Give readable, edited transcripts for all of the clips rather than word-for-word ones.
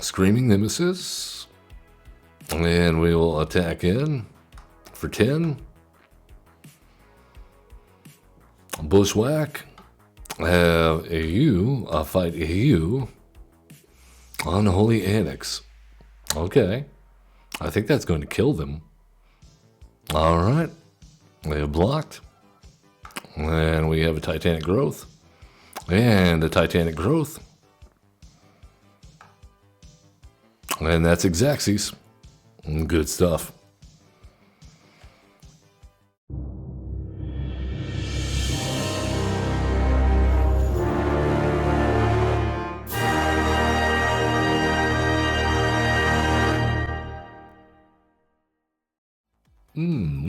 Screaming Nemesis. And we will attack in for 10. Bushwhack. Have a fight you. Unholy Annex. Okay. I think that's going to kill them. Alright. They have blocked. And we have a Titanic Growth. And a Titanic Growth. And that's Exaxes. Good stuff.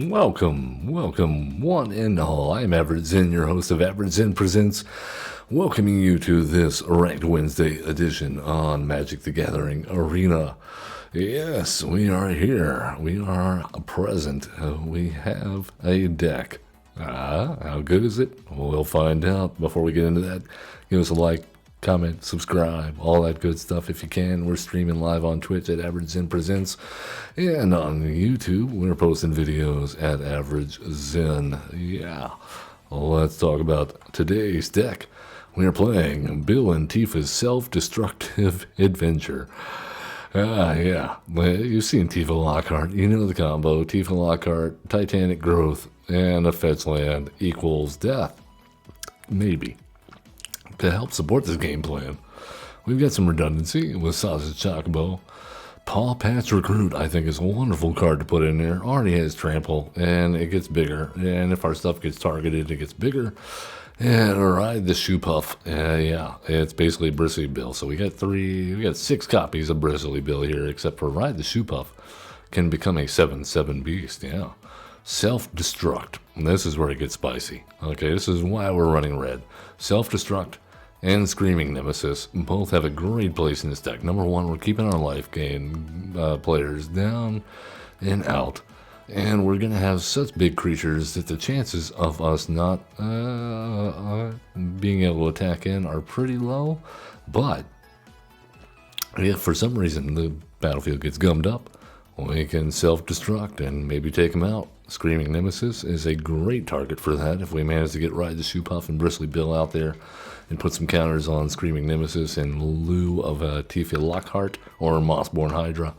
Welcome, one and all. I'm Average Zen, your host of Average Zen Presents, welcoming you to this Ranked Wednesday edition on Magic the Gathering Arena. Yes, we are here. We are present. We have a deck. How good is it? We'll find out. Before we get into that, give us a like, comment, subscribe, all that good stuff if you can. We're streaming live on Twitch at Average Zen Presents, and on YouTube we're posting videos at Average Zen. Yeah, let's talk about today's deck. We are playing Bill and Tifa's Self-Destructive Adventure. Yeah, you've seen Tifa Lockhart. You know the combo. Tifa Lockhart, Titanic Growth, and a fetch land equals death. Maybe. To help support this game plan, we've got some redundancy with Sausage Chocobo. Paw Patch Recruit, I think, is a wonderful card to put in there. Already has Trample, and it gets bigger. And if our stuff gets targeted, it gets bigger. And Ride the Shoe Puff. Yeah, it's basically Bristly Bill. So we got 6 copies of Bristly Bill here, except for Ride the Shoe Puff can become a 7/7 beast. Yeah. Self-Destruct. And this is where it gets spicy. Okay, this is why we're running red. Self-Destruct and Screaming Nemesis both have a great place in this deck. Number one, we're keeping our life gain players down and out. And we're going to have such big creatures that the chances of us not being able to attack in are pretty low. But if for some reason the battlefield gets gummed up, we can self-destruct and maybe take them out. Screaming Nemesis is a great target for that if we manage to get Ride the Shoe Puff and Bristly Bill out there and put some counters on Screaming Nemesis in lieu of a Tifa Lockhart or Mossborn Hydra.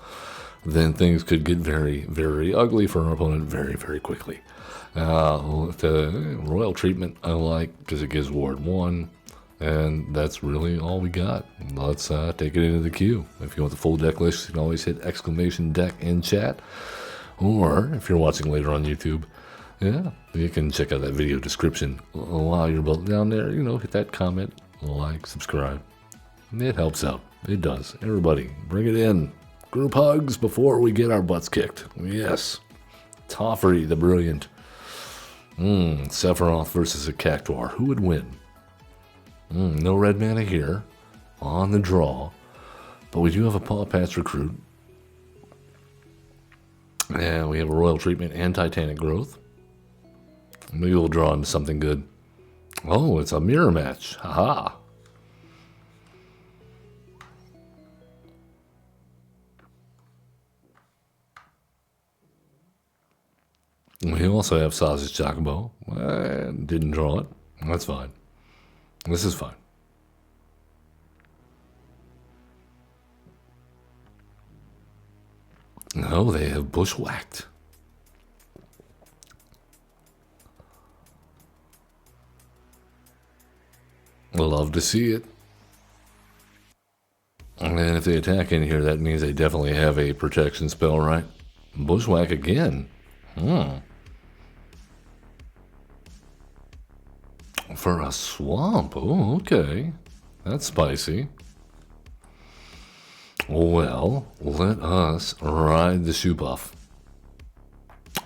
Then things could get very, very ugly for our opponent very, very quickly. The Royal Treatment I like because it gives Ward 1, and that's really all we got. Let's take it into the queue. If you want the full deck list, you can always hit !deck in chat, or if you're watching later on YouTube, yeah, you can check out that video description. While you're both down there, hit that comment, like, subscribe. It helps out. It does. Everybody, bring it in. Group hugs before we get our butts kicked. Yes. Toffery the Brilliant. Sephiroth versus a Cactuar. Who would win? No red mana here. On the draw. But we do have a Paw Patch Recruit. And we have a Royal Treatment and Titanic Growth. Maybe we'll draw into something good. Oh, it's a mirror match. Haha. We also have Sausage Chocobo. Didn't draw it. That's fine. This is fine. No, they have Bushwhacked. Love to see it. And if they attack in here, that means they definitely have a protection spell, right? Bushwhack again. For a swamp. Oh, okay. That's spicy. Well, let us Ride the Shoe Puff.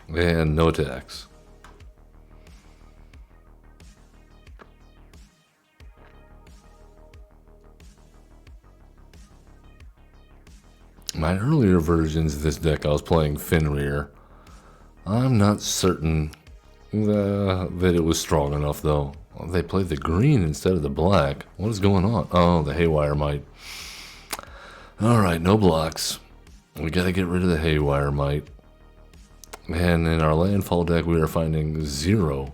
And no attacks. My earlier versions of this deck, I was playing Fenrir. I'm not certain that it was strong enough, though. They played the green instead of the black. What is going on? Oh, the Haywire might. Alright, no blocks. We gotta get rid of the haywire mite. And in our landfall deck, we are finding 0.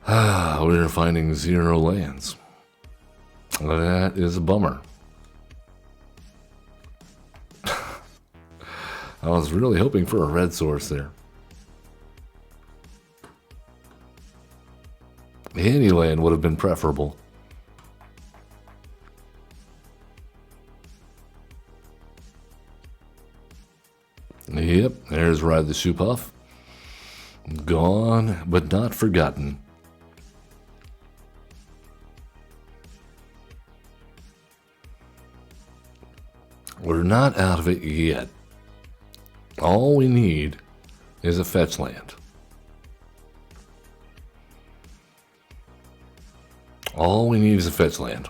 We are finding 0 lands. That is a bummer. I was really hoping for a red source there. Any land would have been preferable. Yep, there's Ride the Shoe Puff. Gone, but not forgotten. We're not out of it yet. All we need is a fetch land. All we need is a fetch land.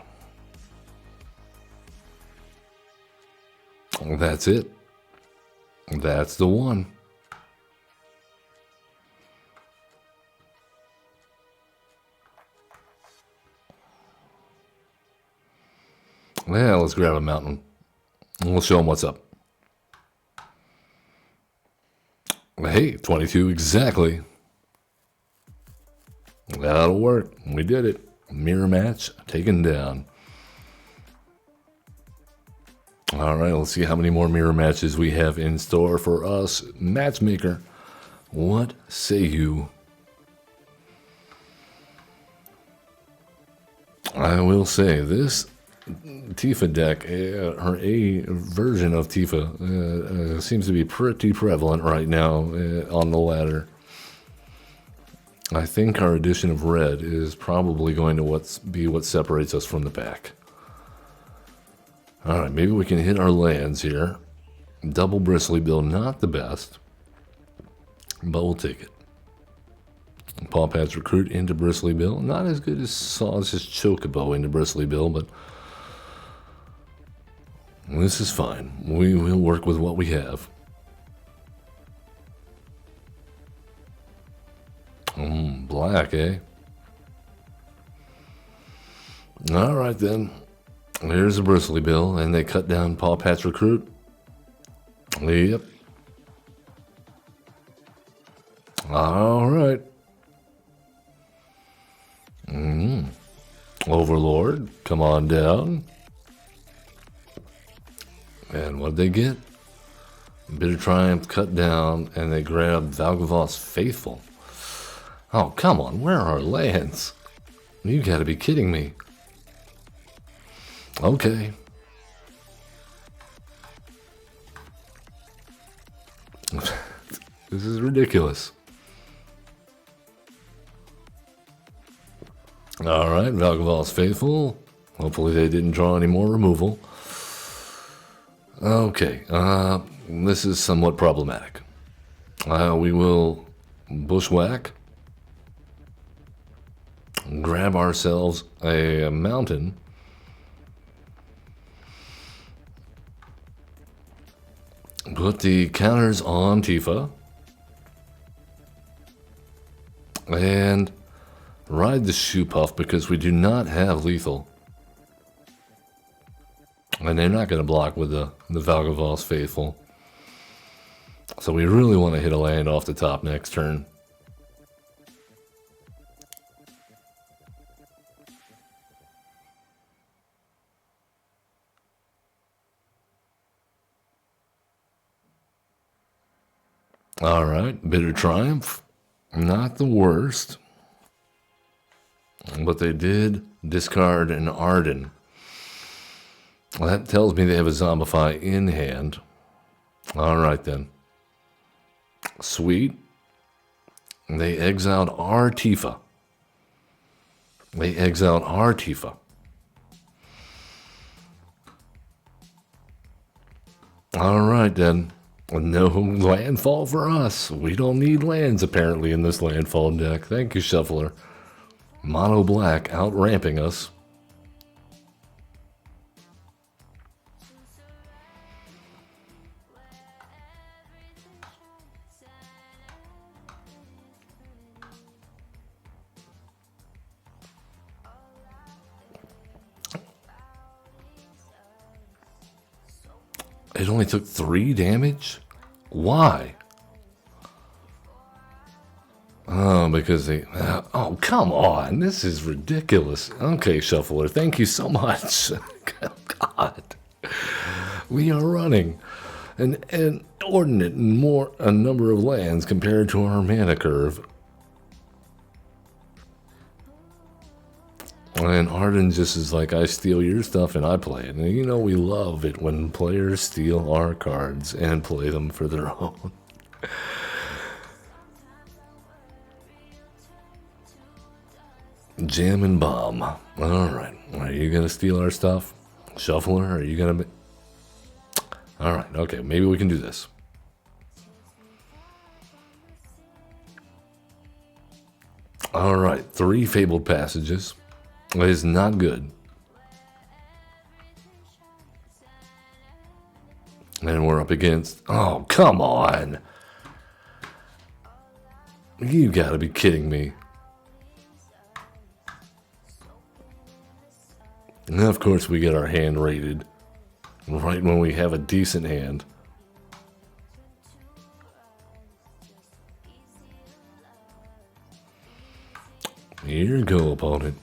That's it. That's the one. Yeah, let's grab a mountain. And we'll show them what's up. Hey, 22 exactly. That'll work. We did it. Mirror match taken down. All right, let's see how many more mirror matches we have in store for us. Matchmaker, what say you? I will say this Tifa deck, or a version of Tifa, seems to be pretty prevalent right now on the ladder. I think our addition of red is probably going to be what separates us from the pack. Alright, maybe we can hit our lands here. Double Bristly Bill, not the best, but we'll take it. Paw Patch Recruit into Bristly Bill, not as good as Saw's Chocobo into Bristly Bill, but this is fine. We will work with what we have. Black, eh? Alright then. Here's a Bristly Bill, and they cut down Paw Patch Recruit. Yep. Alright. Overlord, come on down. And what'd they get? Bitter Triumph cut down, and they grabbed Valgavoth's Faithful. Oh, come on, where are our lands? You gotta be kidding me. Okay. This is ridiculous. Alright, Valgavoth's Faithful. Hopefully they didn't draw any more removal. Okay, this is somewhat problematic. We will bushwhack. Grab ourselves a mountain. Put the counters on Tifa. And ride the Shoe Puff because we do not have lethal. And they're not going to block with the Valgavoth's Faithful. So we really want to hit a land off the top next turn. Alright, Bitter Triumph. Not the worst. But they did discard an Arden. Well, that tells me they have a Zombify in hand. Alright then. Sweet. They exiled our Tifa. They exiled our Tifa. Alright then. No landfall for us. We don't need lands apparently in this landfall deck. Thank you, Shuffler. Mono black out ramping us. It only took 3 damage? Why? Oh, because they... oh, come on. This is ridiculous. Okay, Shuffler, thank you so much. God. We are running an inordinate a number of lands compared to our mana curve. And Arden just is like, I steal your stuff and I play it. And you know we love it when players steal our cards and play them for their own. Jam and bomb. Alright. Are you going to steal our stuff? Shuffler, are you going to... Alright, okay. Maybe we can do this. Alright. 3 Fabled Passages. That is not good. And we're up against... Oh, come on! You gotta be kidding me. And of course we get our hand rated. Right when we have a decent hand. Here you go, opponent.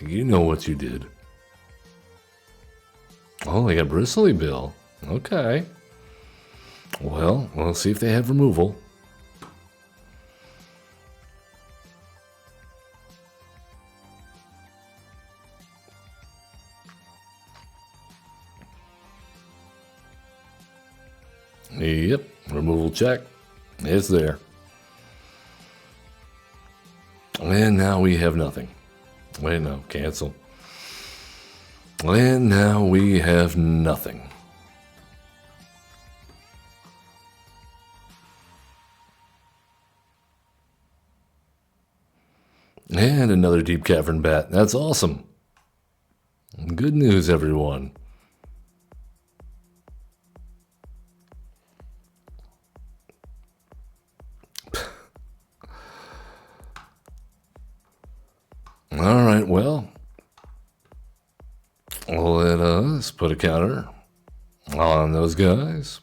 You know what you did. Oh, they got Bristly Bill. Okay. Well, we'll see if they have removal. Yep, removal check. It's there. And now we have nothing. Wait, no, cancel. And now we have nothing. And another Deep Cavern Bat. That's awesome. Good news, everyone. All right, well, let us put a counter on those guys.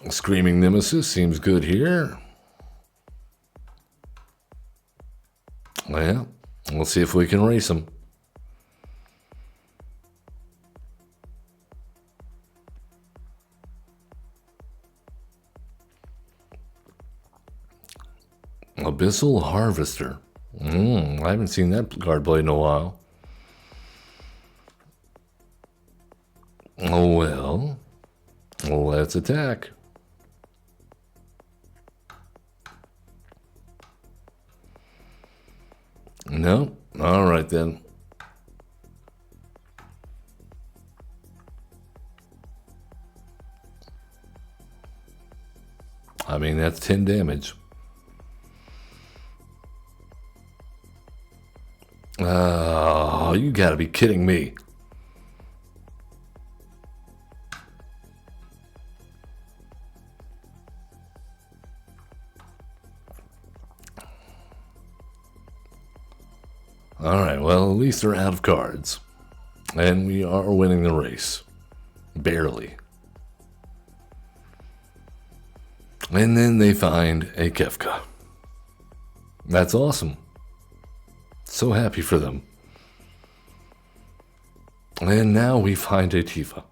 Screaming Nemesis seems good here. Well, we'll see if we can race them. Abyssal Harvester. I haven't seen that card played in a while. Oh well. Let's attack. No? Alright then. I mean, that's 10 damage. Oh, you gotta be kidding me. Alright, well, at least they're out of cards. And we are winning the race. Barely. And then they find a Kefka. That's awesome. So happy for them. And now we find a Tifa.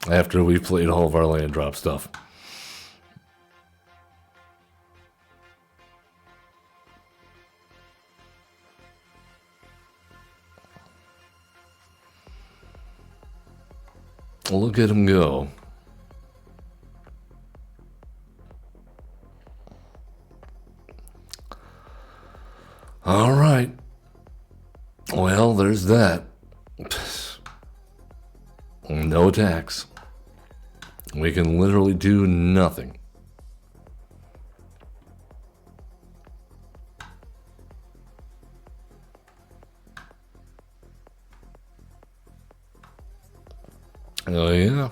After we've played all of our land drop stuff. Look at him go. All right. Well, there's that. No attacks. We can literally do nothing. Oh, yeah.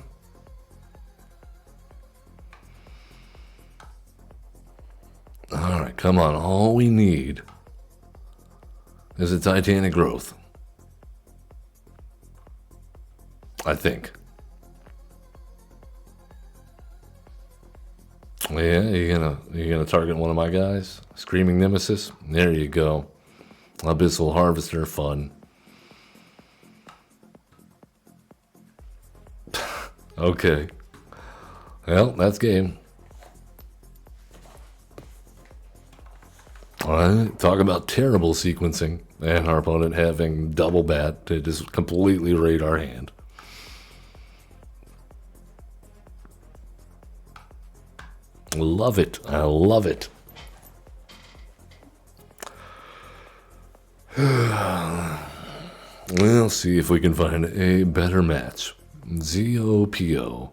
All right, come on. All we need is a Titanic Growth. I think. Yeah, you gonna target one of my guys? Screaming Nemesis? There you go. Abyssal Harvester, fun. Okay. Well, that's game. Alright, talk about terrible sequencing, and our opponent having double bat to just completely raid our hand. Love it. I love it. We'll see if we can find a better match. ZOPO.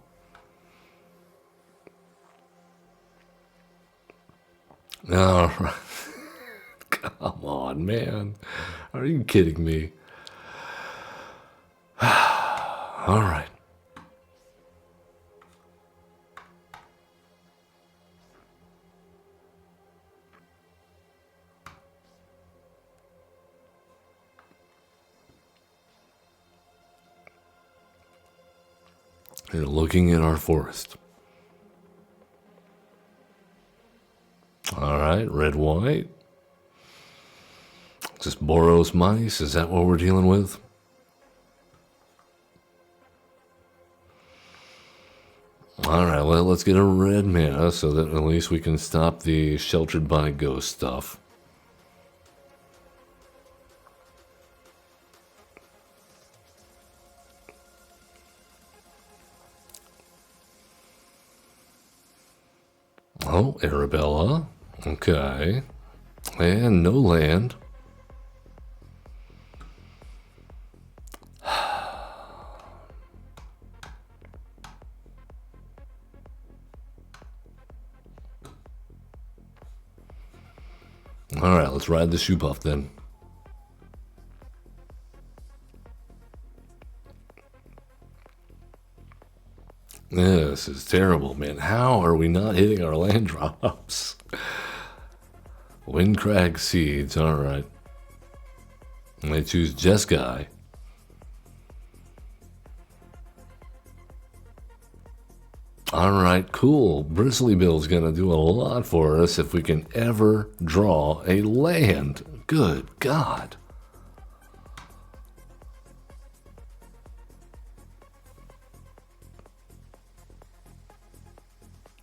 Alright. Come on, man. Are you kidding me? Alright. They're looking at our forest. Alright, red, white. Just Boros mice, is that what we're dealing with? Alright, well, let's get a red mana so that at least we can stop the sheltered by ghost stuff. Oh, Arabella. Okay. And no land. Alright, let's ride the shoe puff then. This is terrible, man. How are we not hitting our land drops? Windcrag Seeds, alright. I choose Jeskai. Alright, cool. Bristly Bill's gonna do a lot for us if we can ever draw a land. Good God.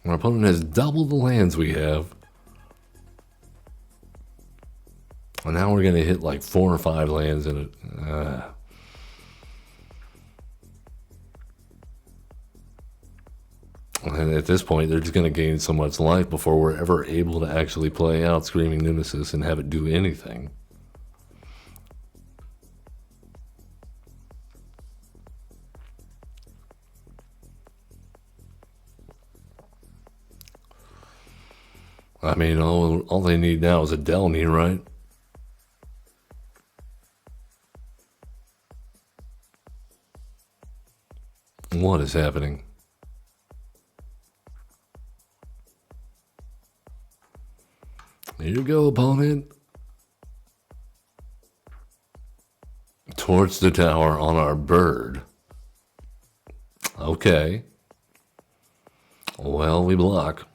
Our opponent has double the lands we have. And now we're going to hit like 4 or 5 lands in it. And at this point, they're just going to gain so much life before we're ever able to actually play out Screaming Nemesis and have it do anything. I mean, all they need now is a Delny, right? What is happening? Here you go, opponent. Towards the tower on our bird. Okay. Well, we block.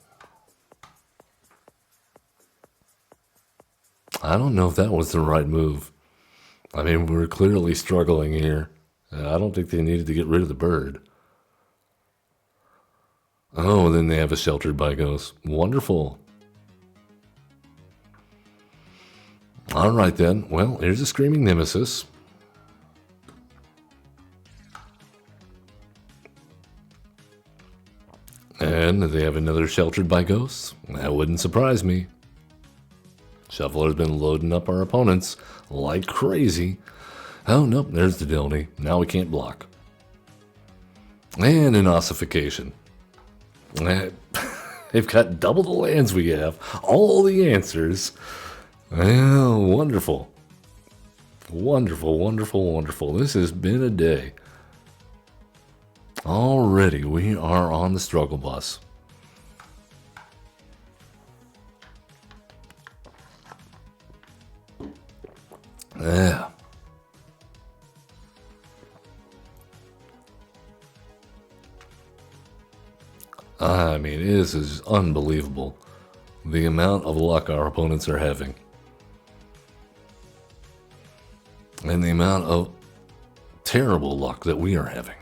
I don't know if that was the right move. I mean, we're clearly struggling here. I don't think they needed to get rid of the bird. Oh, and then they have a sheltered by ghost. Wonderful. All right, then. Well, here's a Screaming Nemesis. And they have another sheltered by ghosts. That wouldn't surprise me. Shuffler's been loading up our opponents like crazy. Oh, nope, there's the Dilny. Now we can't block. And an ossification. They've got double the lands we have. All the answers. Oh, wonderful. Wonderful, wonderful, wonderful. This has been a day. Already, we are on the struggle bus. Yeah. I mean, this is unbelievable. The amount of luck our opponents are having. And the amount of terrible luck that we are having.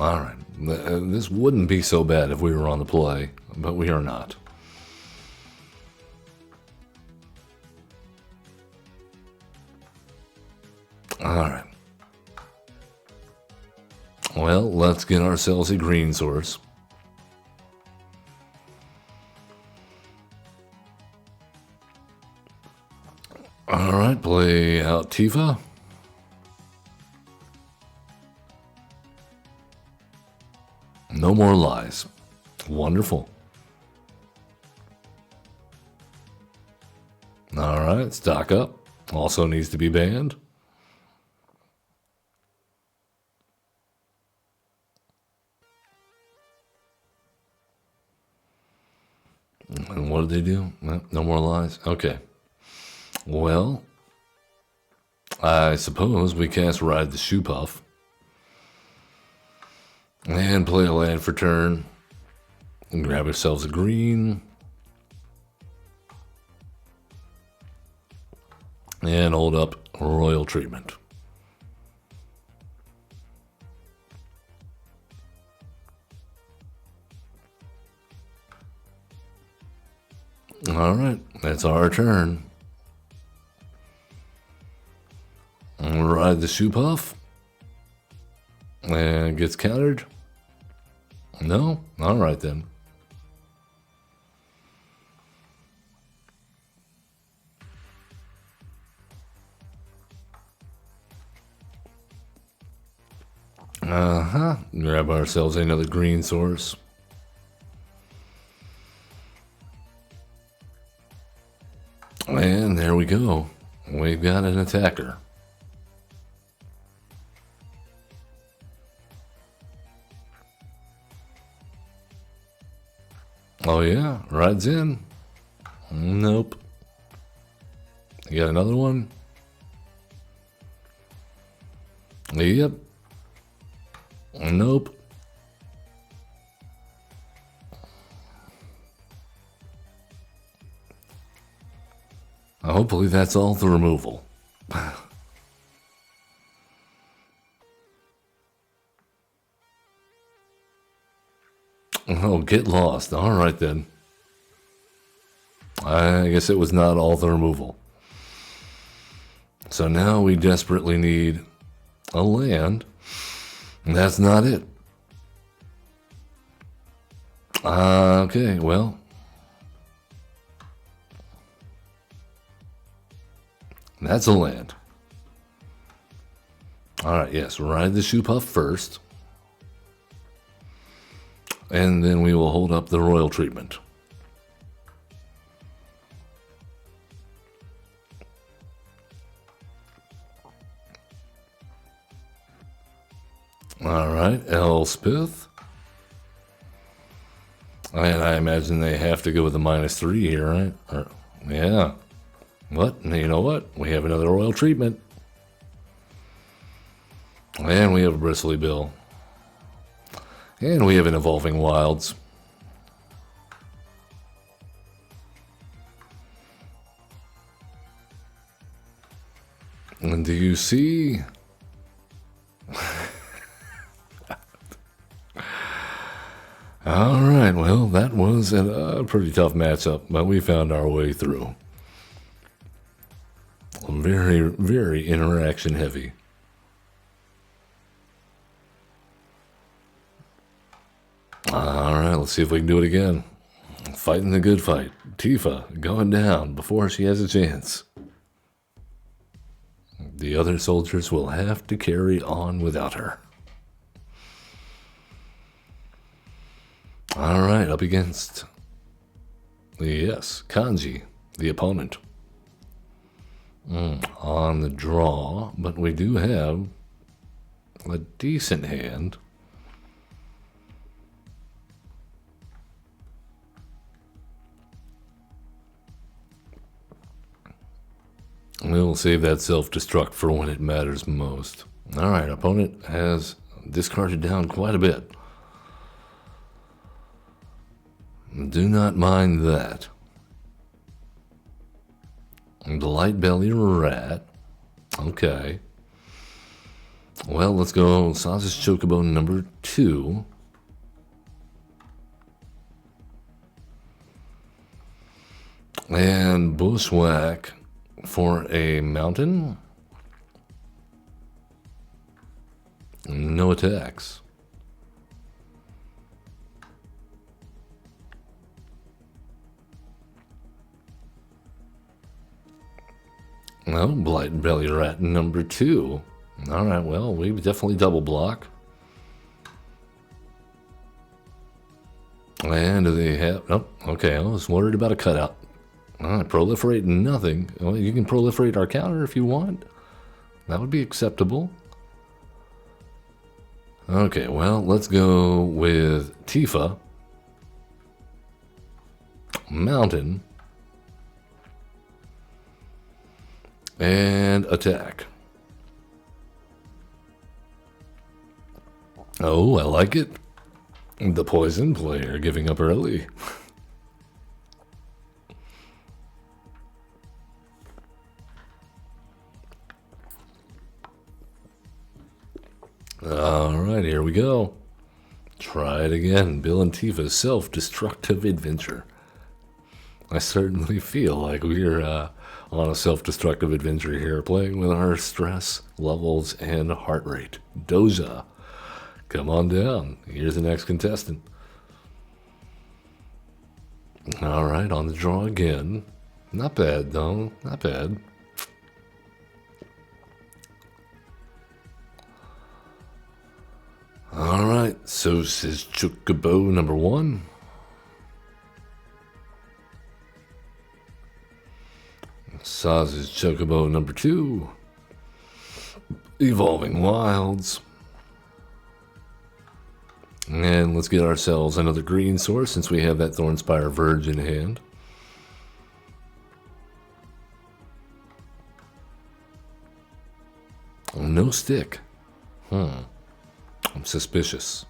Alright, this wouldn't be so bad if we were on the play, but we are not. Alright. Well, let's get ourselves a green source. Alright, play out Tifa. No more lies. Wonderful. Alright, stock up. Also needs to be banned. And what did they do? No more lies? Okay. Well, I suppose we cast Ride the Shoe Puff. And play a land for turn. And grab ourselves a green. And hold up Royal Treatment. Alright, that's our turn. And ride the Shoe Puff. And gets countered. No? Alright then. Grab ourselves another green source. And there we go. We've got an attacker. Oh yeah, rides in. Nope. You got another one? Yep. Nope. Hopefully that's all the removal. Oh, get lost. Alright then. I guess it was not all the removal. So now we desperately need a land. And that's not it. Okay, well. That's a land. Alright, yes, ride the Shoe Puff first. And then we will hold up the Royal Treatment. Alright, Elspeth. And I imagine they have to go with a -3 here, right? Yeah. What? You know what? We have another Royal Treatment. And we have a Bristly Bill. And we have an Evolving Wilds. And do you see? Alright, well, that was a pretty tough matchup, but we found our way through. Very, very interaction heavy. Alright, let's see if we can do it again. Fighting the good fight. Tifa going down before she has a chance. The other soldiers will have to carry on without her. Alright, up against, yes, Kanji, the opponent. On the draw, but we do have a decent hand. We'll save that self-destruct for when it matters most. Alright, opponent has discarded down quite a bit. Do not mind that. The light belly rat. Okay. Well, let's go Sausage Chocobo number 2. And Bushwhack for a mountain. No attacks. No, Blight Belly Rat number 2. Alright, well, we definitely double block. And do they have... Oh, okay, I was worried about a cutout. Alright, proliferate nothing. Well, you can proliferate our counter if you want. That would be acceptable. Okay, well, let's go with Tifa. Mountain. And attack. Oh, I like it. The poison player giving up early. Alright, here we go. Try it again. Bill and Tifa's self-destructive adventure. I certainly feel like we're on a self-destructive adventure here, playing with our stress levels and heart rate. Doja, come on down. Here's the next contestant. Alright, on the draw again. Not bad, though. Not bad. Alright, so says Chocobo number 1. Sausage Chocobo number 2. Evolving Wilds. And let's get ourselves another green source since we have that Thornspire Verge in hand. No stick. I'm suspicious.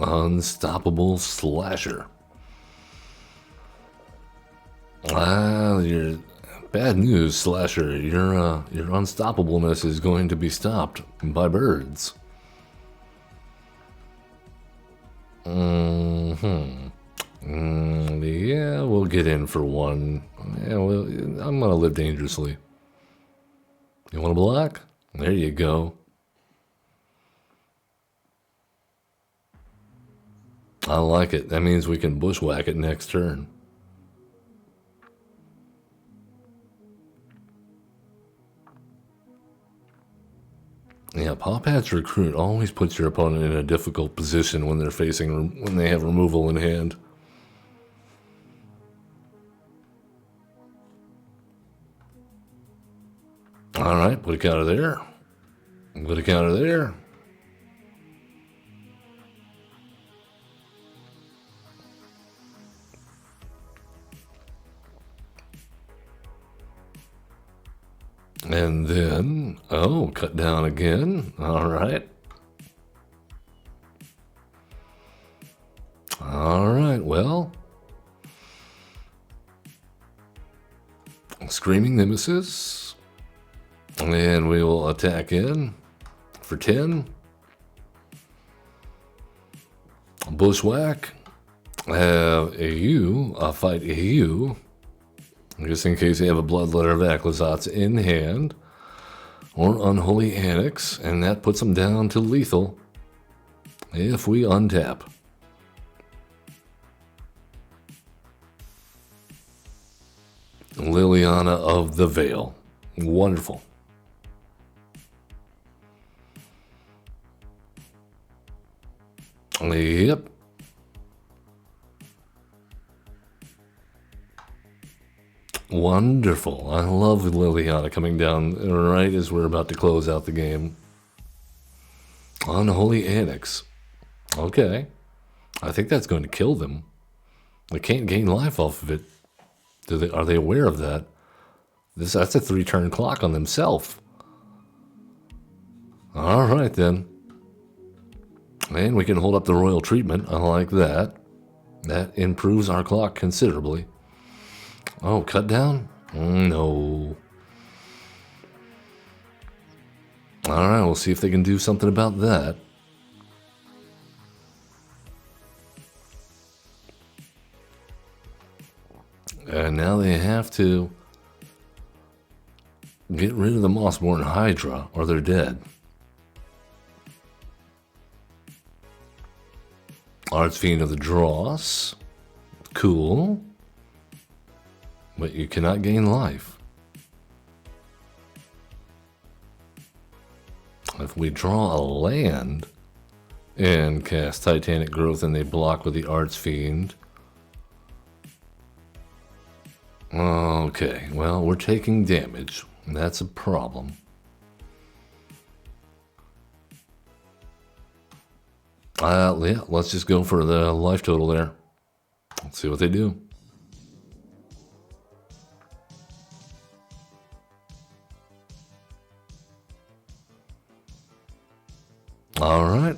Unstoppable Slasher. You're bad news, Slasher. Your unstoppableness is going to be stopped by birds. Yeah, we'll get in for one. Yeah, well, I'm gonna live dangerously. You want to block? There you go. I like it. That means we can bushwhack it next turn. Yeah, Paw Patch Recruit always puts your opponent in a difficult position when they're when they have removal in hand. Alright, put a counter there. Put a counter there. And then, oh, cut down again. Alright. Alright, well. Screaming Nemesis. And we will attack in for 10. Bushwhack. Have a fight AU. Just in case you have a Bloodletter of Aclazotz in hand. Or Unholy Annex. And that puts them down to lethal. If we untap. Liliana of the Veil. Wonderful. Yep. Wonderful. I love Liliana coming down right as we're about to close out the game. Unholy Annex. Okay. I think that's going to kill them. They can't gain life off of it. Are they aware of that? That's a 3-turn clock on themselves. All right, then. And we can hold up the royal treatment. I like that. That improves our clock considerably. Oh, cut down? No. All right, we'll see if they can do something about that. And now they have to get rid of the Mossborn Hydra, or they're dead. Archfiend of the Dross. Cool. But you cannot gain life. If we draw a land and cast Titanic Growth and they block with the Archfiend. Okay, well, we're taking damage. That's a problem. Yeah, let's just go for the life total there. Let's see what they do. All right.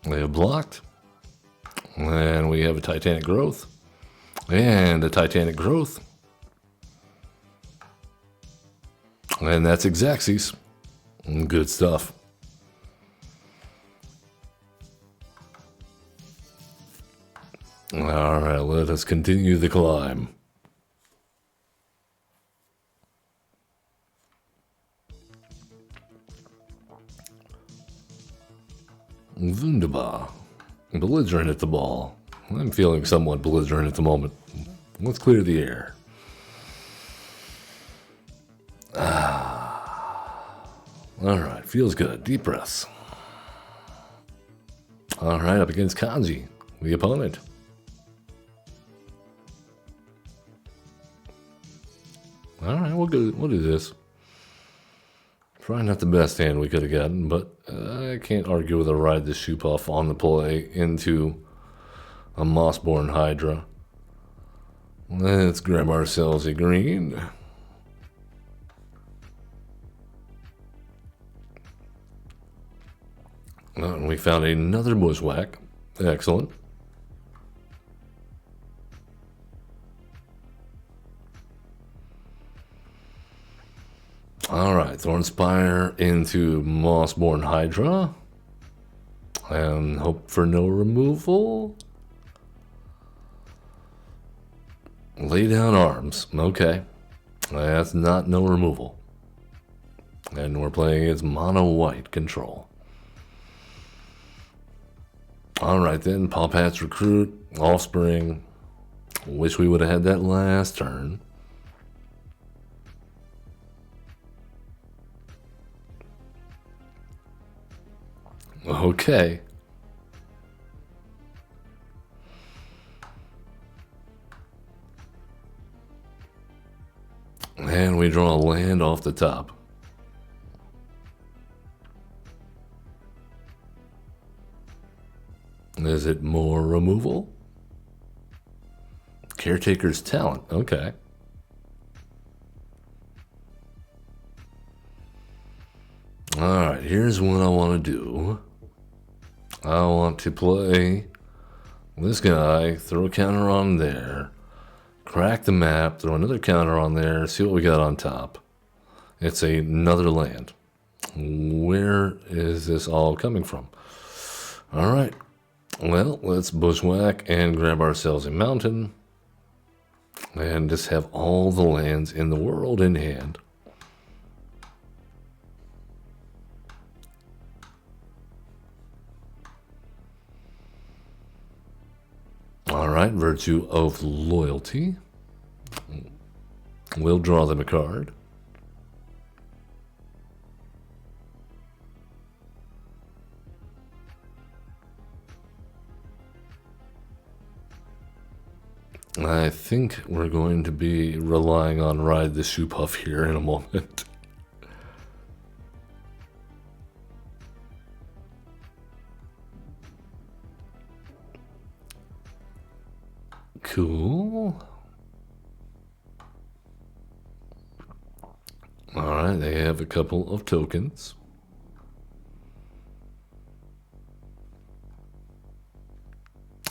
They have blocked. And we have a Titanic Growth. And a Titanic Growth. And that's Xaxes. Good stuff. All right, let us continue the climb. Wunderbar. Belligerent at the ball. I'm feeling somewhat belligerent at the moment. Let's clear the air. All right, feels good. Deep breaths. All right, up against Kanji, the opponent. All right, we'll do this. Probably not the best hand we could have gotten, but I can't argue with a Ride the Shoop-Off on the play into a Mossborn Hydra. Let's grab ourselves a green. And we found another Bushwhack. Excellent. Alright, Thornspire into Mossborn Hydra. And hope for no removal. Lay down arms. Okay. That's not no removal. And we're playing as mono white control. Alright then, Paw Pat's Recruit, Offspring. Wish we would have had that last turn. Okay. And we draw a land off the top. Is it more removal? Caretaker's Talent. Okay. Alright, here's what I want to do. I want to play this guy, throw a counter on there, crack the map, throw another counter on there, see what we got on top. It's another land. Where is this all coming from? Alright, well, let's bushwhack and grab ourselves a mountain and just have all the lands in the world in hand. All right, Virtue of Loyalty. We'll draw them a card. I think we're going to be relying on Ride the Shoop-Off here in a moment. Cool. Alright, they have a couple of tokens.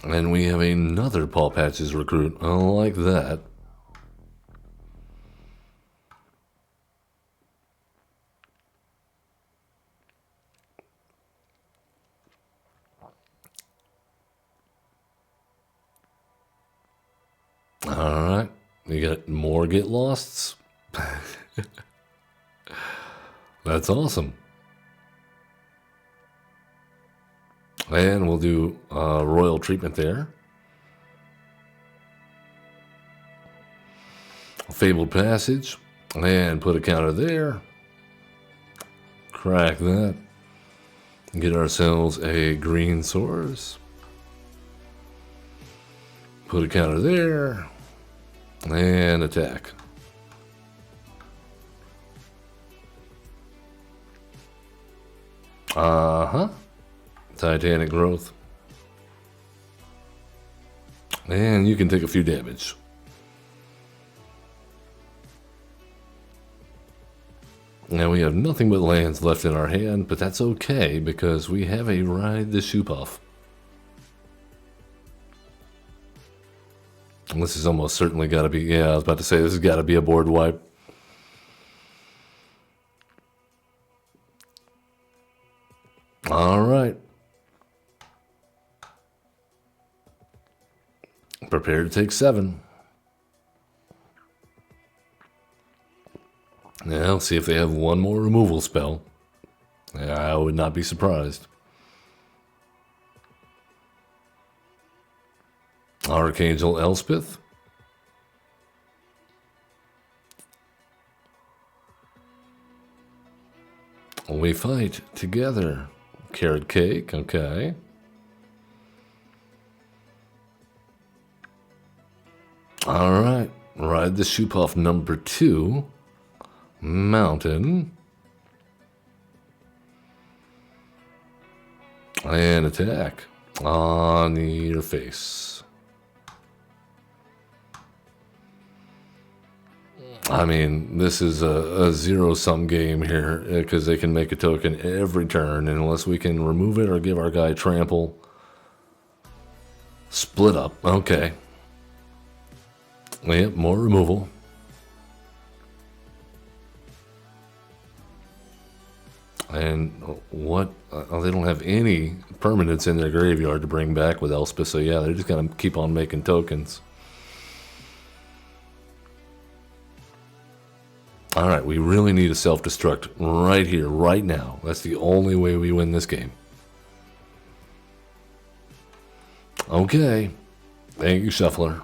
And we have another Paw Patches recruit. I like that. Alright, we got more Get Losts. That's awesome. And we'll do royal treatment there. Fabled Passage. And put a counter there. Crack that. Get ourselves a green source. Put a counter there. And attack. Uh-huh. Titanic Growth. And you can take a few damage. Now we have nothing but lands left in our hand, but that's okay because we have a Ride the Shoepuff. And this is almost certainly got to be, yeah, I was about to say this has got to be a board wipe. All right. Prepare to take 7. Now, see if they have one more removal spell. I would not be surprised. Archangel Elspeth. We fight together. Carrot Cake, okay. Alright, Ride the Shoepuff number 2. Mountain. And attack on your face. I mean, this is a zero-sum game here because they can make a token every turn, and unless we can remove it or give our guy trample. Split up, okay. Yep, more removal. And what? They don't have any permanents in their graveyard to bring back with Elspeth, so yeah, they're just going to keep on making tokens. Alright, we really need a self-destruct right here, right now. That's the only way we win this game. Okay. Thank you, Shuffler.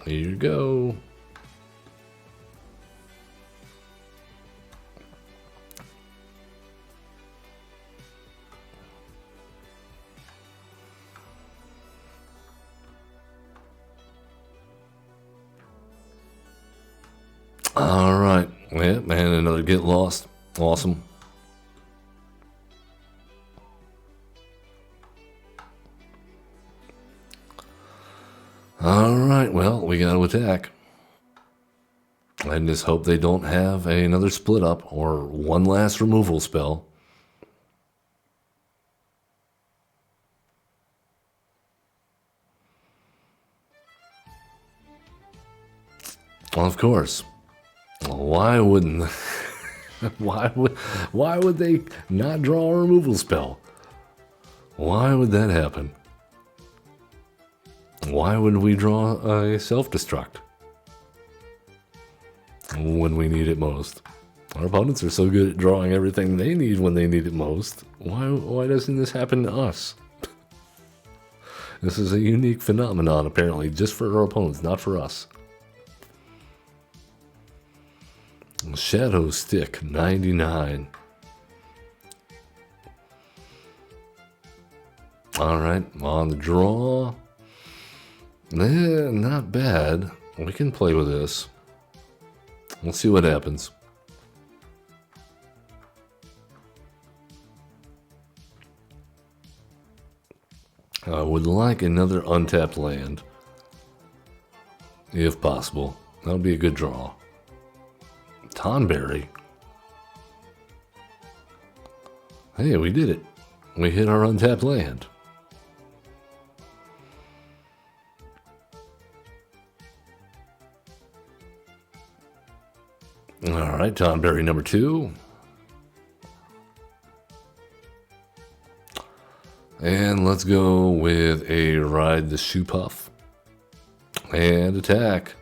Here you go. All right. Yeah, man, another Get Lost. Awesome. All right, well, we got to attack. I just hope they don't have another split up or one last removal spell. Well, of course. Why wouldn't why would they not draw a removal spell? Why would that happen? Why would we draw a self-destruct when we need it most? Our opponents are so good at drawing everything they need when they need it most. Why doesn't this happen to us? This is a unique phenomenon, apparently, just for our opponents, not for us. Shadow Stick, 99. Alright, on the draw. Not bad. We can play with this. We'll see what happens. I would like another untapped land, if possible. That would be a good draw. Tonberry. Hey, we did it. We hit our untapped land. All right, Tonberry number 2. And let's go with a Ride the Shoe Puff. And attack.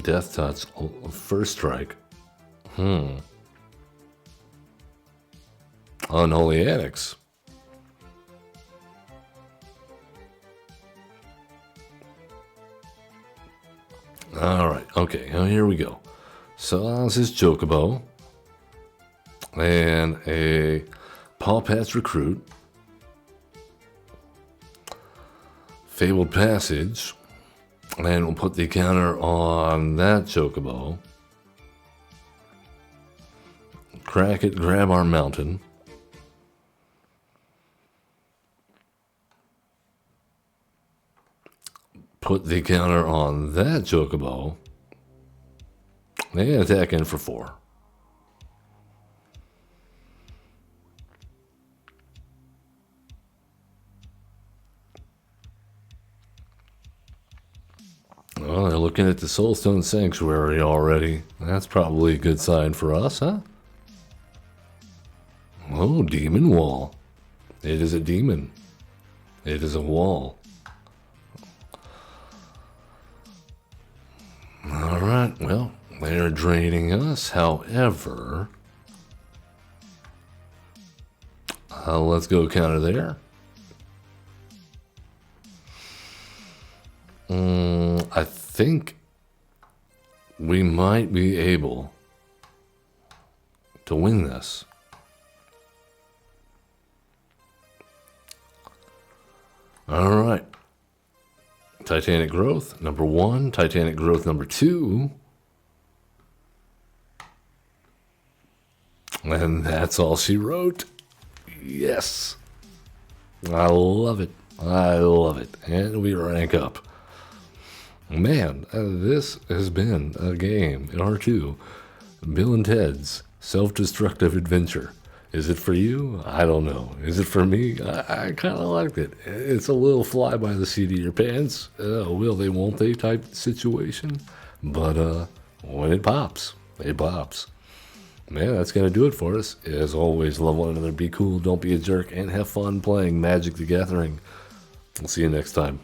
Death Touch. First strike. Unholy Annex. Alright, okay, now here we go. So this is Chocobo. And a Paw Patch Recruit. Fabled Passage. And we'll put the counter on that Chocobo. Crack it, grab our mountain. Put the counter on that Chocobo. And attack in for 4. Well, they're looking at the Soulstone Sanctuary already. That's probably a good sign for us, huh? Oh, Demon Wall. It is a demon. It is a wall. Alright, well, they're draining us. However, let's go counter there. I think we might be able to win this. All right. Titanic Growth, number 1. Titanic Growth, number 2. And that's all she wrote. Yes. I love it. I love it. And we rank up. Man, this has been a game in R2. Bill and Ted's Self-Destructive Adventure. Is it for you? I don't know. Is it for me? I kind of liked it. It's a little fly by the seat of your pants. Will they, won't they type situation. But when it pops, it pops. Man, that's going to do it for us. As always, love one another, be cool, don't be a jerk, and have fun playing Magic the Gathering. We'll see you next time.